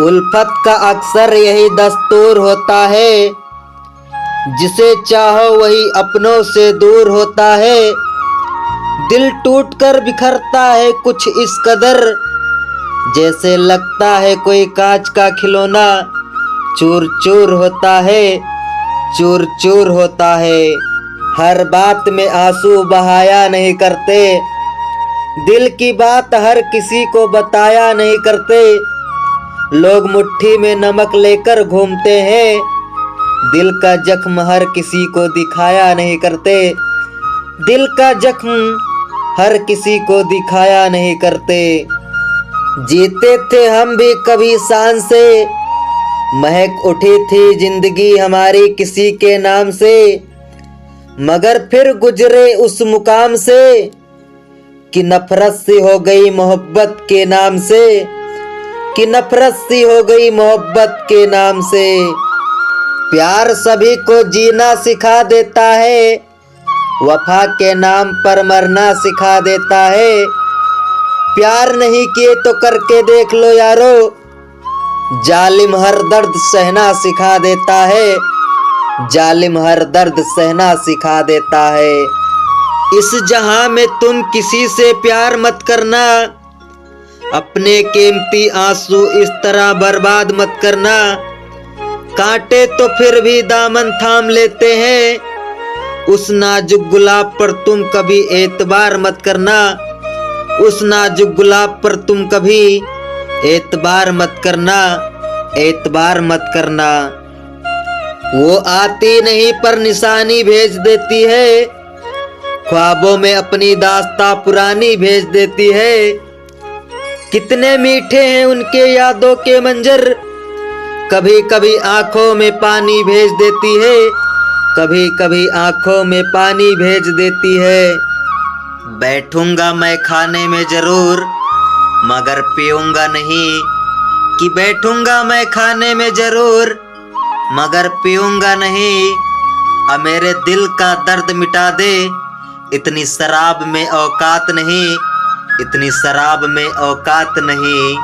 उल्फत का अक्सर यही दस्तूर होता है, जिसे चाहो वही अपनों से दूर होता है। दिल टूट कर बिखरता है कुछ इस कदर, जैसे लगता है कोई कांच का खिलौना चूर चूर होता है, चूर चूर होता है। हर बात में आंसू बहाया नहीं करते, दिल की बात हर किसी को बताया नहीं करते। लोग मुट्ठी में नमक लेकर घूमते हैं, दिल का जख्म हर किसी को दिखाया नहीं करते, दिल का जख्म हर किसी को दिखाया नहीं करते। जीते थे हम भी कभी शान से, महक उठी थी जिंदगी हमारी किसी के नाम से, मगर फिर गुजरे उस मुकाम से कि नफरत सी हो गई मोहब्बत के नाम से, कि नफरत सी हो गई मोहब्बत के नाम से। प्यार सभी को जीना सिखा देता है, वफा के नाम पर मरना सिखा देता है। प्यार नहीं किए तो करके देख लो यारो, जालिम हर दर्द सहना सिखा देता है, जालिम हर दर्द सहना सिखा देता है। इस जहां में तुम किसी से प्यार मत करना, अपने कीमती आंसू इस तरह बर्बाद मत करना। कांटे तो फिर भी दामन थाम लेते हैं, उस नाजुक गुलाब पर तुम कभी एतबार मत करना, उस नाजुक गुलाब पर तुम कभी एतबार मत करना, एतबार मत करना। वो आती नहीं पर निशानी भेज देती है, ख्वाबों में अपनी दास्तां पुरानी भेज देती है। कितने मीठे हैं उनके यादों के मंजर, कभी कभी आंखों में पानी भेज देती है, कभी कभी आंखों में पानी भेज देती है। बैठूंगा मैं खाने में जरूर मगर पीऊंगा नहीं, कि बैठूंगा मैं खाने में जरूर मगर पीऊंगा नहीं। अब मेरे दिल का दर्द मिटा दे, इतनी शराब में औकात नहीं, इतनी शराब में औकात नहीं।